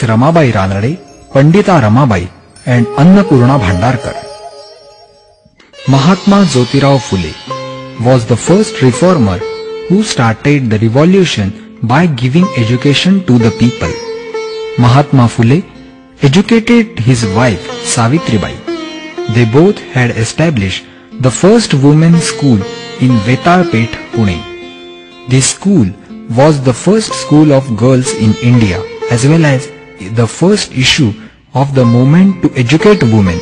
Ramabai Ranade, Pandita Ramabai, and Annapurna Bhandarkar. Mahatma Jyotirao Phule was the first reformer who started the revolution by giving education to the people. Mahatma Phule educated his wife Savitribai. They both had established the first women's school in Vetalpet, Pune. This school was the first school of girls in India as well as the first issue of the movement to educate women.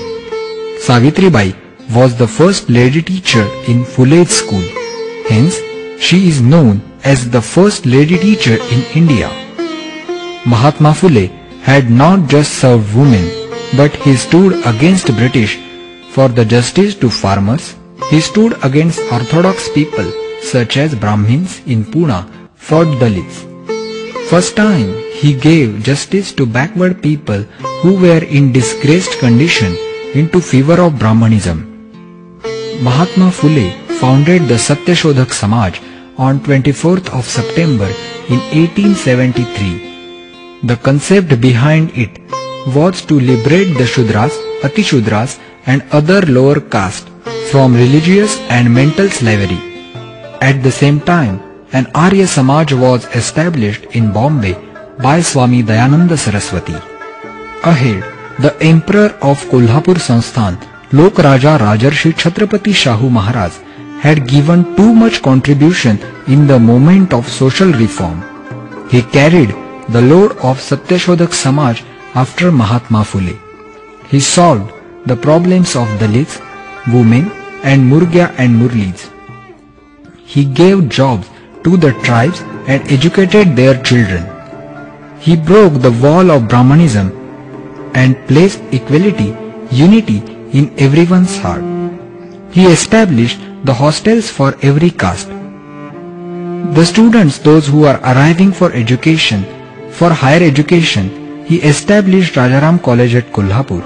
Savitribai was the first lady teacher in Phule's school. Hence, she is known as the first lady teacher in India. Mahatma Phule had not just served women, but he stood against British for the justice to farmers. He stood against orthodox people such as Brahmins in Pune for Dalits. First time he gave justice to backward people who were in disgraced condition into favor of Brahmanism. Mahatma Phule founded the Satyashodhak Samaj on 24th of September in 1873. The concept behind it was to liberate the Shudras, Atishudras and other lower caste from religious and mental slavery. At the same time, an Arya Samaj was established in Bombay by Swami Dayananda Saraswati. Ahead, the Emperor of Kolhapur Sansthan, Lok Raja Rajarshi Chhatrapati Shahu Maharaj, had given too much contribution in the movement of social reform. He carried the load of Satyashodhak Samaj after Mahatma Phule. He solved the problems of Dalits, women and Murgya and Murlis. He gave jobs to the tribes and educated their children. He broke the wall of Brahmanism and placed equality, unity in everyone's heart. He established the hostels for every caste. The students, those who are arriving for education, for higher education, he established Rajaram College at Kolhapur.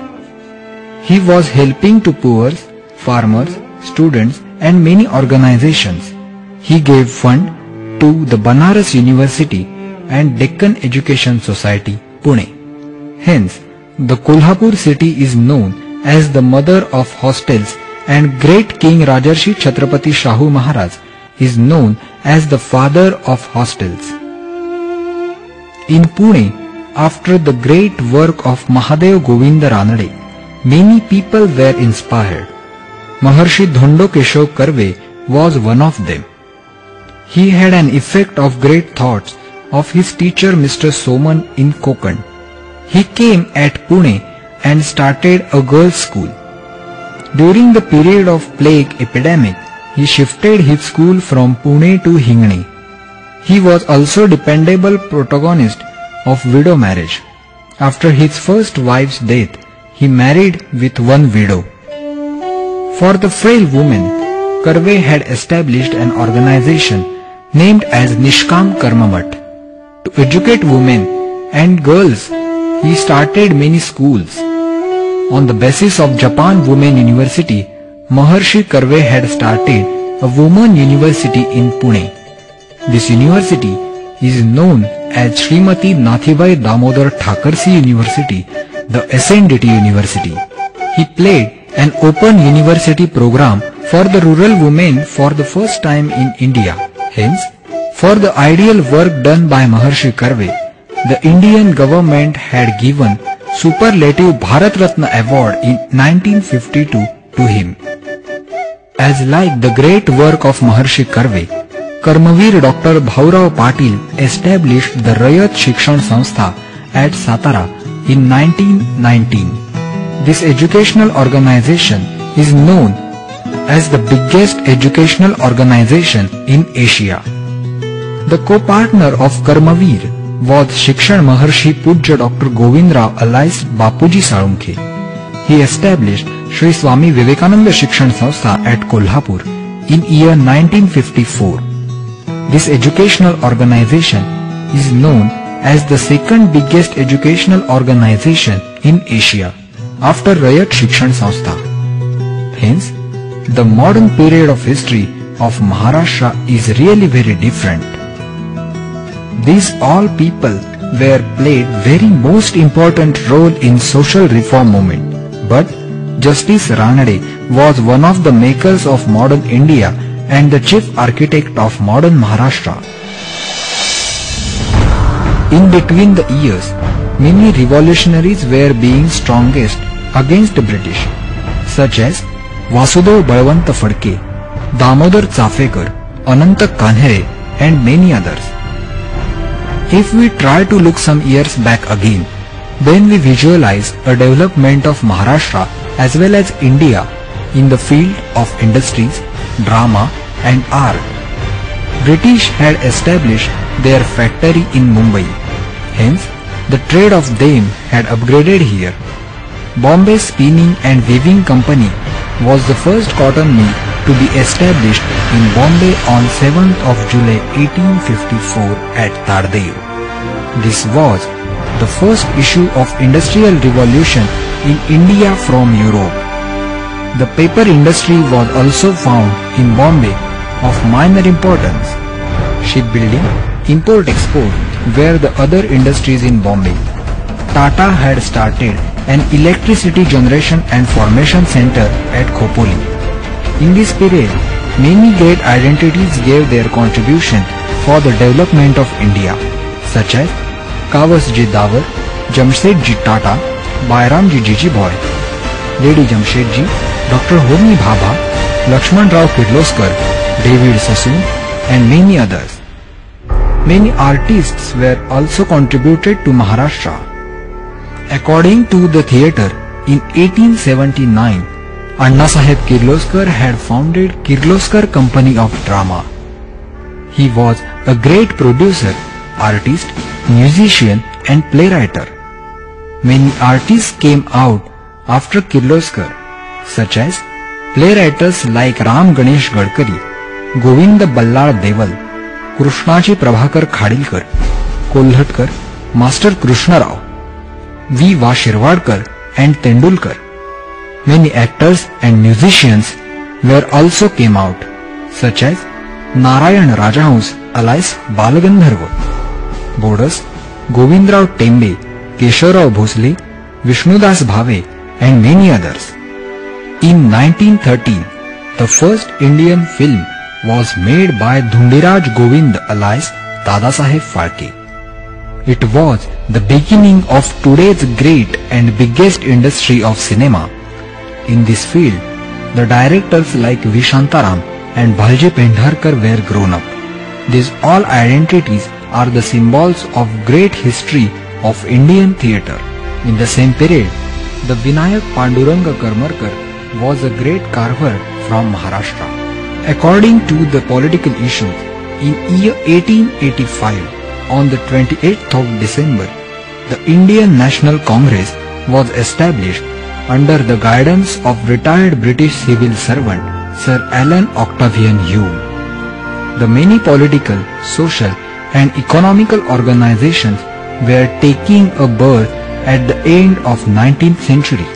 He was helping to poor, farmers, students and many organizations. He gave fund to the Banaras University and Deccan Education Society, Pune. Hence, the Kolhapur city is known as the mother of hostels and great King Rajarshi Chhatrapati Shahu Maharaj is known as the father of hostels. In Pune, after the great work of Mahadev Govinda Ranade, many people were inspired. Maharshi Dhondo Keshav Karve was one of them. He had an effect of great thoughts of his teacher Mr. Soman in Konkan. He came at Pune and started a girls' school. During the period of plague epidemic, he shifted his school from Pune to Hingne. He was also dependable protagonist of widow marriage. After his first wife's death, he married with one widow. For the frail women, Karve had established an organization named as Nishkam Karmamat. To educate women and girls, he started many schools. On the basis of Japan Women University, Maharshi Karve had started a women university in Pune. This university is known as Srimati Nathibai Damodar Thakarsi University, the Ascendity University. He played an open university program for the rural women for the first time in India. Hence, for the ideal work done by Maharshi Karve, the Indian government had given Superlative Bharat Ratna Award in 1952 to him. As like the great work of Maharshi Karve, Karmavir Dr. Bhaurao Patil established the Rayat Shikshan Sanstha at Satara in 1919. This educational organization is known as the biggest educational organization in Asia. The co-partner of Karmavir was Shikshan Maharshi Pujya Dr. Govindrao alias Bapuji Salunkhe. He established Sri Swami Vivekananda Shikshan Sanstha at Kolhapur in year 1954. This educational organization is known as the second biggest educational organization in Asia after Rayat Shikshan Sanstha. Hence, the modern period of history of Maharashtra is really very different. These all people were played very most important role in social reform movement. But Justice Ranade was one of the makers of modern India and the chief architect of modern Maharashtra. In between the years, many revolutionaries were being strongest against the British, such as Vasudev Balwant Phadke, Damodar Chafekar, Anant Kanhere and many others. If we try to look some years back again, then we visualize a development of Maharashtra as well as India in the field of industries, drama and art. British had established their factory in Mumbai. Hence, the trade of them had upgraded here. Bombay Spinning and Weaving Company was the first cotton mill to be established in Bombay on 7th of July 1854 at Tardev. This was the first issue of industrial revolution in India from Europe. The paper industry was also found in Bombay of minor importance. Shipbuilding, import-export were the other industries in Bombay. Tata had started an electricity generation and formation center at Khopoli. In this period, many great identities gave their contribution for the development of India, such as Kawasji Dawar, Jamshedji Tata, Bairamji Jijibhoy, Lady Jamshedji, Dr. Homi Bhabha, Lakshman Rao Kirloskar, David Sassoon and many others. Many artists were also contributed to Maharashtra. According to the theatre, in 1879, Annasaheb Kirloskar had founded Kirloskar Company of Drama. He was a great producer, artist, musician and playwright. Many artists came out after Kirloskar, such as playwrights like Ram Ganesh Gadkari, Govind Ballal Deval, Krishnaji Prabhakar Khadilkar, Kolhatkar, Master Krishna Rao, V. Va. Shirvadkar and Tendulkar. Many actors and musicians were also came out, such as Narayan Rajahans alias Balagandharva, Bodas, Govindrao Tembe, Keshavrao Bhosle, Vishnudas Bhave and many others. In 1913, the first Indian film was made by Dhundiraj Govind alias Dadasaheb Phalke. It was the beginning of today's great and biggest industry of cinema. In this field, the directors like V. Shantaram and Bhalji Pendharkar were grown up. These all identities are the symbols of great history of Indian theatre. In the same period, the Vinayak Panduranga Karmarkar was a great carver from Maharashtra. According to the political issues, in year 1885, on the 28th of December, the Indian National Congress was established under the guidance of retired British civil servant Sir Alan Octavian Hume. The many political, social and economical organizations were taking a birth at the end of 19th century.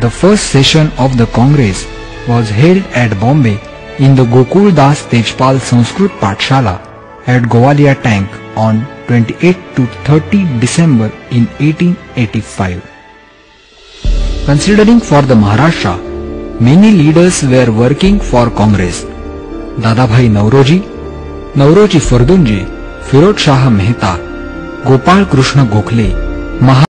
The first session of the Congress was held at Bombay in the Gokul Das Tejpal Sanskrit Pathshala at Gowalia Tank on 28 to 30 December in 1885. Considering for the Maharashtra, many leaders were working for Congress. Dadabhai Nauroji, Nauroji Fardunji, Firod Shah Mehta, Gopal Krishna Gokhale,